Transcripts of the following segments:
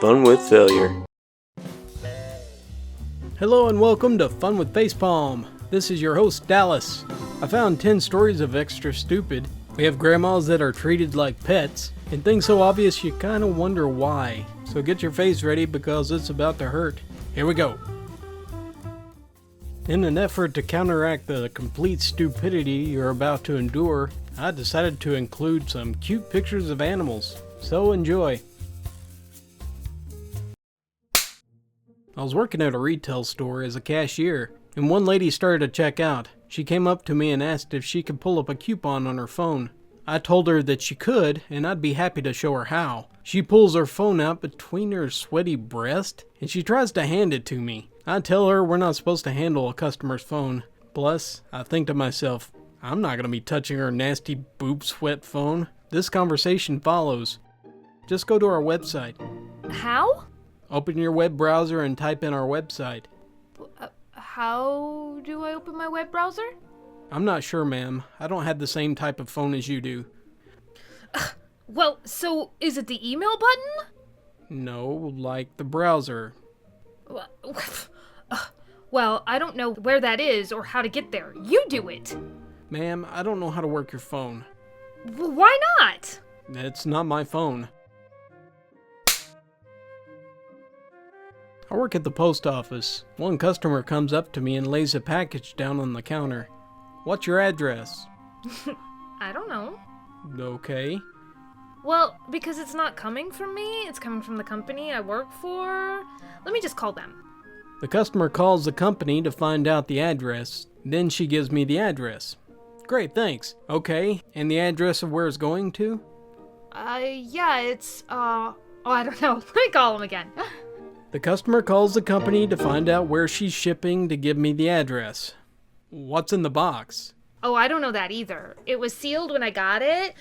Fun with failure. Hello and welcome to Fun with Facepalm. This is your host, Dallas. I found 10 stories of extra stupid. We have grandmas that are treated like pets, and things so obvious you kinda wonder why. So get your face ready because it's about to hurt. Here we go. In an effort to counteract the complete stupidity you're about to endure, I decided to include some cute pictures of animals. So enjoy. I was working at a retail store as a cashier, and one lady started to check out. She came up to me and asked if she could pull up a coupon on her phone. I told her that she could, and I'd be happy to show her how. She pulls her phone out between her sweaty breast, and she tries to hand it to me. I tell her we're not supposed to handle a customer's phone. Plus, I think to myself, I'm not going to be touching her nasty boob sweat phone. This conversation follows. Just go to our website. How? Open your web browser and type in our website. How do I open my web browser? I'm not sure, ma'am. I don't have the same type of phone as you do. Well, so is it the email button? No, like the browser. Well, I don't know where that is or how to get there. You do it. Ma'am, I don't know how to work your phone. Why not? It's not my phone. I work at the post office. One customer comes up to me and lays a package down on the counter. What's your address? I don't know. Okay. Well, because it's not coming from me, it's coming from the company I work for. Let me just call them. The customer calls the company to find out the address. Then she gives me the address. Great, thanks. Okay, and the address of where it's going to? Yeah, it's, I don't know. Let me call them again. The customer calls the company to find out where she's shipping to give me the address. What's in the box? Oh, I don't know that either. It was sealed when I got it.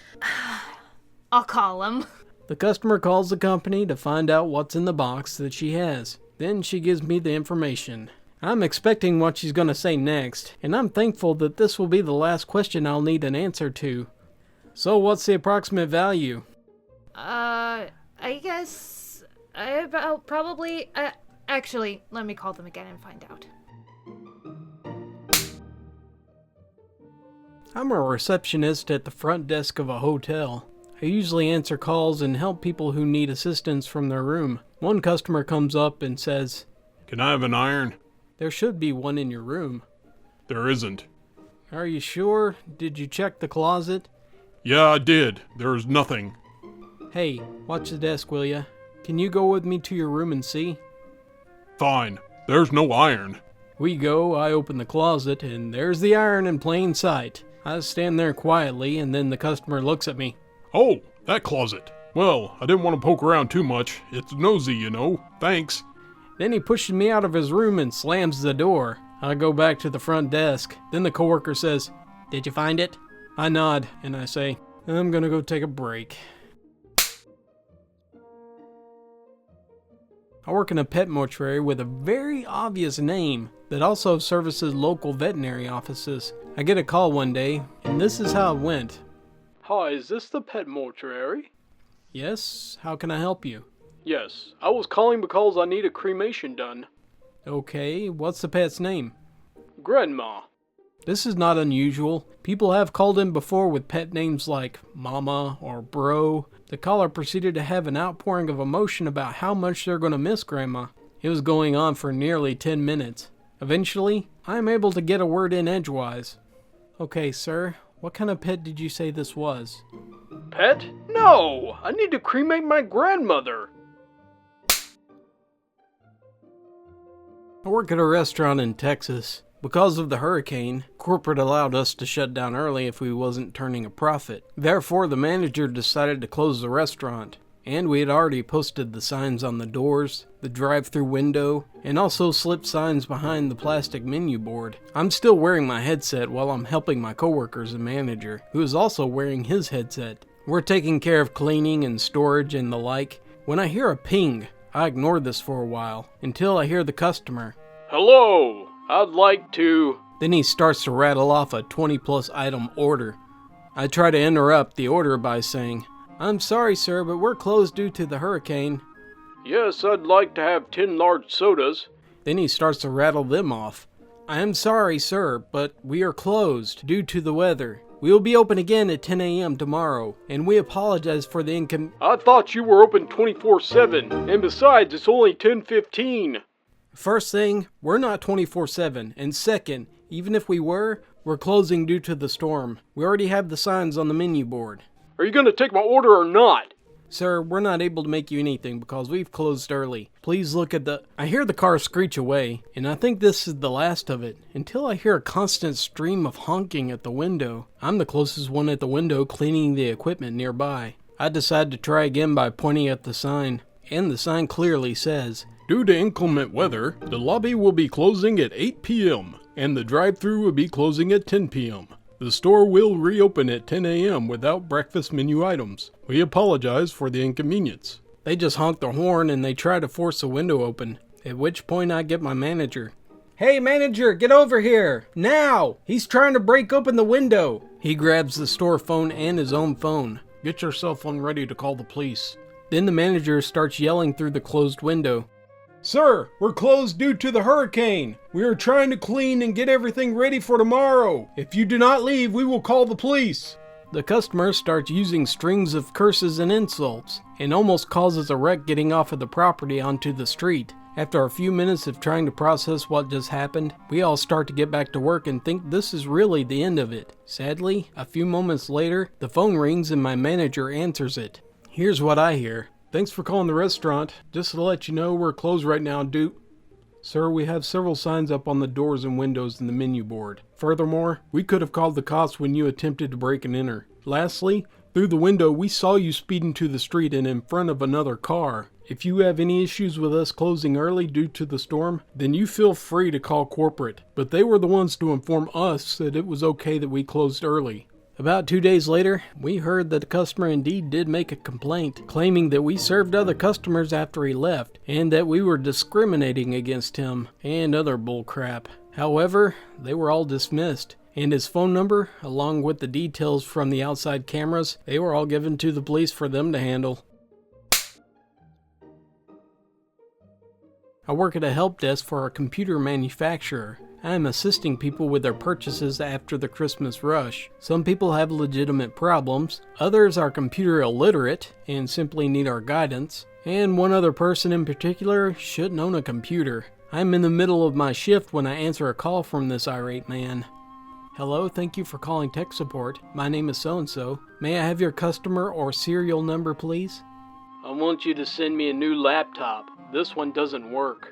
I'll call them. The customer calls the company to find out what's in the box that she has. Then she gives me the information. I'm expecting what she's going to say next, and I'm thankful that this will be the last question I'll need an answer to. So what's the approximate value? I guess probably, actually, let me call them again and find out. I'm a receptionist at the front desk of a hotel. I usually answer calls and help people who need assistance from their room. One customer comes up and says, "Can I have an iron?" "There should be one in your room." "There isn't." "Are you sure? Did you check the closet?" "Yeah, I did. There's nothing." "Hey, watch the desk, will ya? Can you go with me to your room and see?" "Fine. There's no iron." We go, I open the closet, and there's the iron in plain sight. I stand there quietly, and then the customer looks at me. "Oh, that closet. Well, I didn't want to poke around too much. It's nosy, you know. Thanks." Then he pushes me out of his room and slams the door. I go back to the front desk. Then the coworker says, "Did you find it?" I nod, and I say, "I'm gonna go take a break." I work in a pet mortuary with a very obvious name that also services local veterinary offices. I get a call one day, and this is how it went. "Hi, is this the pet mortuary?" "Yes, how can I help you?" "Yes, I was calling because I need a cremation done." "Okay, what's the pet's name?" "Grandma." This is not unusual. People have called in before with pet names like Mama or Bro. The caller proceeded to have an outpouring of emotion about how much they're going to miss Grandma. It was going on for nearly 10 minutes. Eventually, I am able to get a word in edgewise. "Okay, sir, what kind of pet did you say this was?" "Pet? No! I need to cremate my grandmother!" I work at a restaurant in Texas. Because of the hurricane, corporate allowed us to shut down early if we wasn't turning a profit. Therefore, the manager decided to close the restaurant. And we had already posted the signs on the doors, the drive-through window, and also slipped signs behind the plastic menu board. I'm still wearing my headset while I'm helping my coworkers and manager, who is also wearing his headset. We're taking care of cleaning and storage and the like. When I hear a ping, I ignore this for a while, until I hear the customer. "Hello, I'd like to..." Then he starts to rattle off a 20-plus item order. I try to interrupt the order by saying, "I'm sorry, sir, but we're closed due to the hurricane." Yes, I'd like to have 10 large sodas. Then he starts to rattle them off. I am sorry, sir, but we are closed due to the weather. We will be open again at 10 a.m. tomorrow, and we apologize for the I thought you were open 24/7, and besides, it's only 10:15. First thing, we're not 24/7, and second, even if we were, we're closing due to the storm. We already have the signs on the menu board. Are you going to take my order or not? Sir, we're not able to make you anything because we've closed early. Please look at the... I hear the car screech away, and I think this is the last of it, until I hear a constant stream of honking at the window. I'm the closest one at the window cleaning the equipment nearby. I decide to try again by pointing at the sign, and the sign clearly says, Due to inclement weather, the lobby will be closing at 8 p.m., and the drive-thru will be closing at 10 p.m. The store will reopen at 10 a.m. without breakfast menu items. We apologize for the inconvenience. They just honk their horn and they try to force the window open, at which point I get my manager. Hey manager, get over here! Now! He's trying to break open the window! He grabs the store phone and his own phone. Get your cell phone ready to call the police. Then the manager starts yelling through the closed window. Sir, we're closed due to the hurricane. We are trying to clean and get everything ready for tomorrow. If you do not leave, we will call the police. The customer starts using strings of curses and insults, and almost causes a wreck getting off of the property onto the street. After a few minutes of trying to process what just happened, we all start to get back to work and think this is really the end of it. Sadly, a few moments later, the phone rings and my manager answers it. Here's what I hear. Thanks for calling the restaurant. Just to let you know, we're closed right now due... Sir, we have several signs up on the doors and windows in the menu board. Furthermore, we could have called the cops when you attempted to break and enter. Lastly, through the window, we saw you speeding to the street and in front of another car. If you have any issues with us closing early due to the storm, then you feel free to call corporate. But they were the ones to inform us that it was okay that we closed early. About 2 days later, we heard that the customer indeed did make a complaint, claiming that we served other customers after he left, and that we were discriminating against him, and other bullcrap. However, they were all dismissed, and his phone number, along with the details from the outside cameras, they were all given to the police for them to handle. I work at a help desk for a computer manufacturer. I am assisting people with their purchases after the Christmas rush. Some people have legitimate problems, others are computer illiterate and simply need our guidance, and one other person in particular shouldn't own a computer. I'm in the middle of my shift when I answer a call from this irate man. Hello, thank you for calling tech support. My name is so-and-so. May I have your customer or serial number, please? I want you to send me a new laptop. This one doesn't work.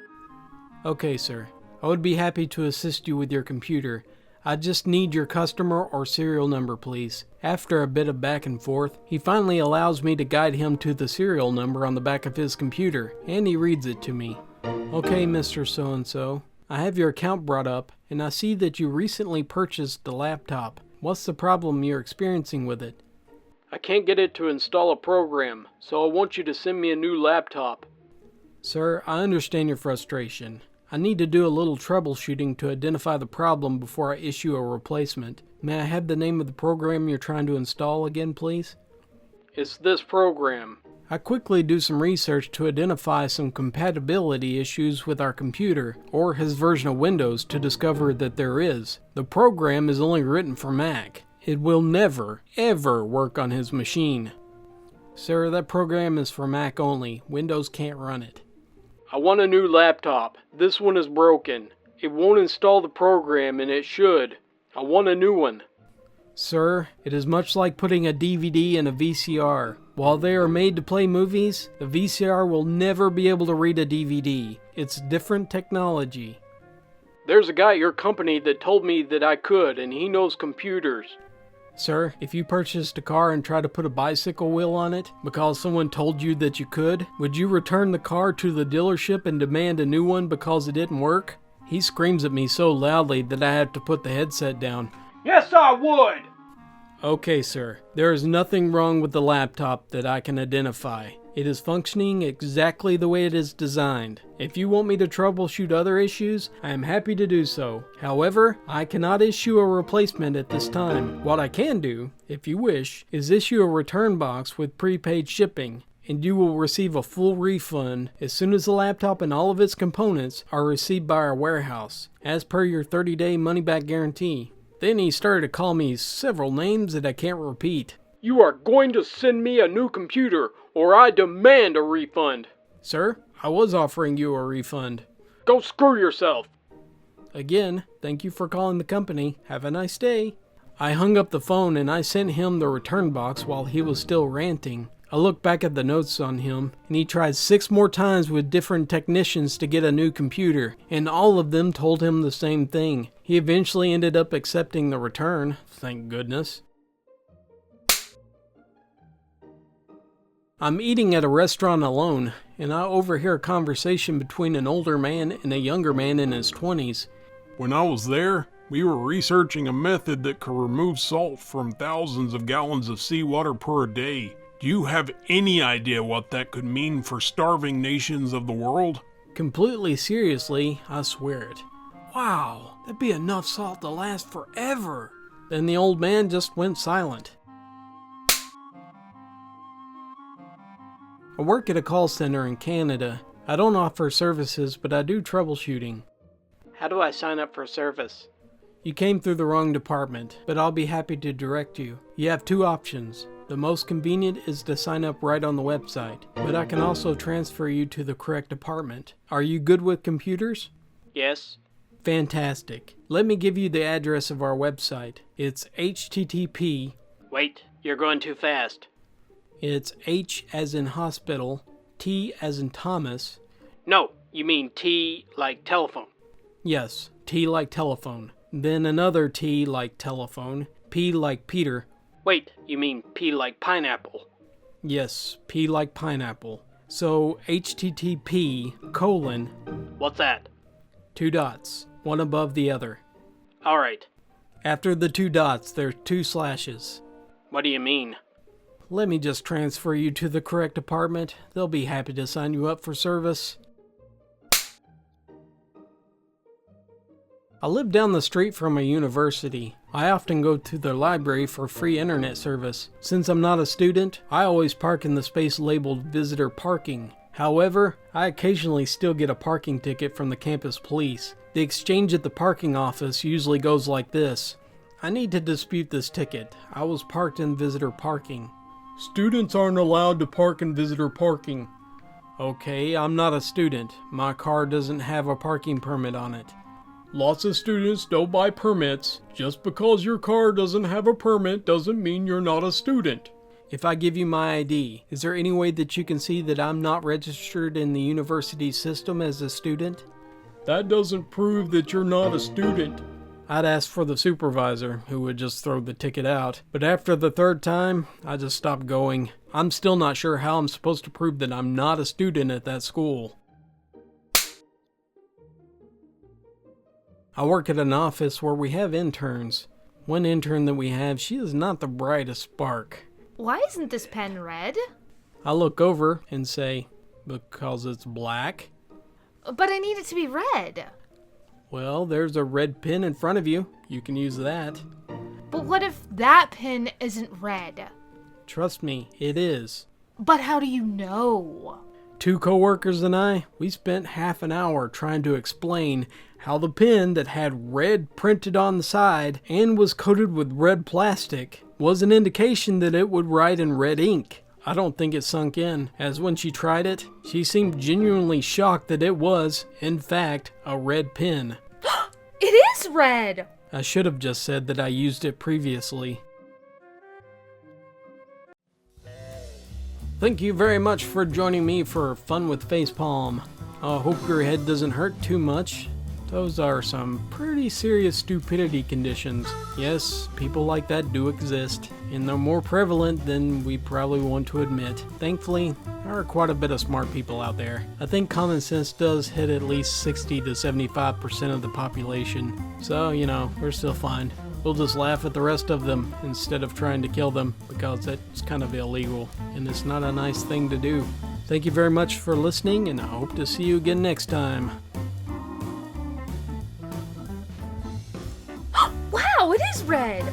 Okay, sir. I would be happy to assist you with your computer. I just need your customer or serial number, please. After a bit of back and forth, he finally allows me to guide him to the serial number on the back of his computer, and he reads it to me. Okay, Mr. So-and-so. I have your account brought up, and I see that you recently purchased the laptop. What's the problem you're experiencing with it? I can't get it to install a program, so I want you to send me a new laptop. Sir, I understand your frustration. I need to do a little troubleshooting to identify the problem before I issue a replacement. May I have the name of the program you're trying to install again, please? It's this program. I quickly do some research to identify some compatibility issues with our computer, or his version of Windows, to discover that there is. The program is only written for Mac. It will never, ever work on his machine. Sir, that program is for Mac only. Windows can't run it. I want a new laptop. This one is broken. It won't install the program, and it should. I want a new one. Sir, it is much like putting a DVD in a VCR. While they are made to play movies, the VCR will never be able to read a DVD. It's different technology. There's a guy at your company that told me that I could, and he knows computers. Sir, if you purchased a car and tried to put a bicycle wheel on it because someone told you that you could, would you return the car to the dealership and demand a new one because it didn't work? He screams at me so loudly that I have to put the headset down. Yes, I would! Okay, sir. There is nothing wrong with the laptop that I can identify. It is functioning exactly the way it is designed. If you want me to troubleshoot other issues, I am happy to do so. However, I cannot issue a replacement at this time. What I can do, if you wish, is issue a return box with prepaid shipping. and you will receive a full refund as soon as the laptop and all of its components are received by our warehouse, as per your 30-day money-back guarantee. Then he started to call me several names that I can't repeat. You are going to send me a new computer, or I demand a refund. Sir, I was offering you a refund. Go screw yourself. Again, thank you for calling the company. Have a nice day. I hung up the phone and I sent him the return box while he was still ranting. I looked back at the notes on him, and he tried 6 more times with different technicians to get a new computer, and all of them told him the same thing. He eventually ended up accepting the return, thank goodness. I'm eating at a restaurant alone, and I overhear a conversation between an older man and a younger man in his 20s. When I was there, we were researching a method that could remove salt from thousands of gallons of seawater per day. Do you have any idea what that could mean for starving nations of the world? Completely seriously, I swear it. Wow, that'd be enough salt to last forever. Then the old man just went silent. I work at a call center in Canada. I don't offer services, but I do troubleshooting. How do I sign up for service? You came through the wrong department, but I'll be happy to direct you. You have 2 options. The most convenient is to sign up right on the website, but I can also transfer you to the correct department. Are you good with computers? Yes. Fantastic. Let me give you the address of our website. It's http. Wait, you're going too fast. It's H as in hospital, T as in Thomas. No, you mean T like telephone. Yes, T like telephone. Then another T like telephone, P like Peter. Wait, you mean P like pineapple? Yes, P like pineapple. So http:/. What's that? 2 dots, one above the other. Alright. After the 2 dots, there's 2 slashes. What do you mean? Let me just transfer you to the correct department. They'll be happy to sign you up for service. I live down the street from a university. I often go to the library for free internet service. Since I'm not a student, I always park in the space labeled visitor parking. However, I occasionally still get a parking ticket from the campus police. The exchange at the parking office usually goes like this. I need to dispute this ticket. I was parked in visitor parking. Students aren't allowed to park in visitor parking. Okay, I'm not a student. My car doesn't have a parking permit on it. Lots of students don't buy permits. Just because your car doesn't have a permit doesn't mean you're not a student. If I give you my ID, is there any way that you can see that I'm not registered in the university system as a student? That doesn't prove that you're not a student. I'd ask for the supervisor, who would just throw the ticket out. But after the 3rd time, I just stopped going. I'm still not sure how I'm supposed to prove that I'm not a student at that school. I work at an office where we have interns. One intern that we have, she is not the brightest spark. Why isn't this pen red? I look over and say, because it's black. But I need it to be red. Well, there's a red pen in front of you. You can use that. But what if that pen isn't red? Trust me, it is. But how do you know? 2 coworkers and I, we spent half an hour trying to explain how the pen that had red printed on the side and was coated with red plastic was an indication that it would write in red ink. I don't think it sunk in, as when she tried it, she seemed genuinely shocked that it was, in fact, a red pen. It is red! I should have just said that I used it previously. Thank you very much for joining me for Fun with Facepalm. I hope your head doesn't hurt too much. Those are some pretty serious stupidity conditions. Yes, people like that do exist, and they're more prevalent than we probably want to admit. Thankfully, there are quite a bit of smart people out there. I think common sense does hit at least 60 to 75% of the population. So, we're still fine. We'll just laugh at the rest of them instead of trying to kill them, because that's kind of illegal, and it's not a nice thing to do. Thank you very much for listening, and I hope to see you again next time. Wow, it is red!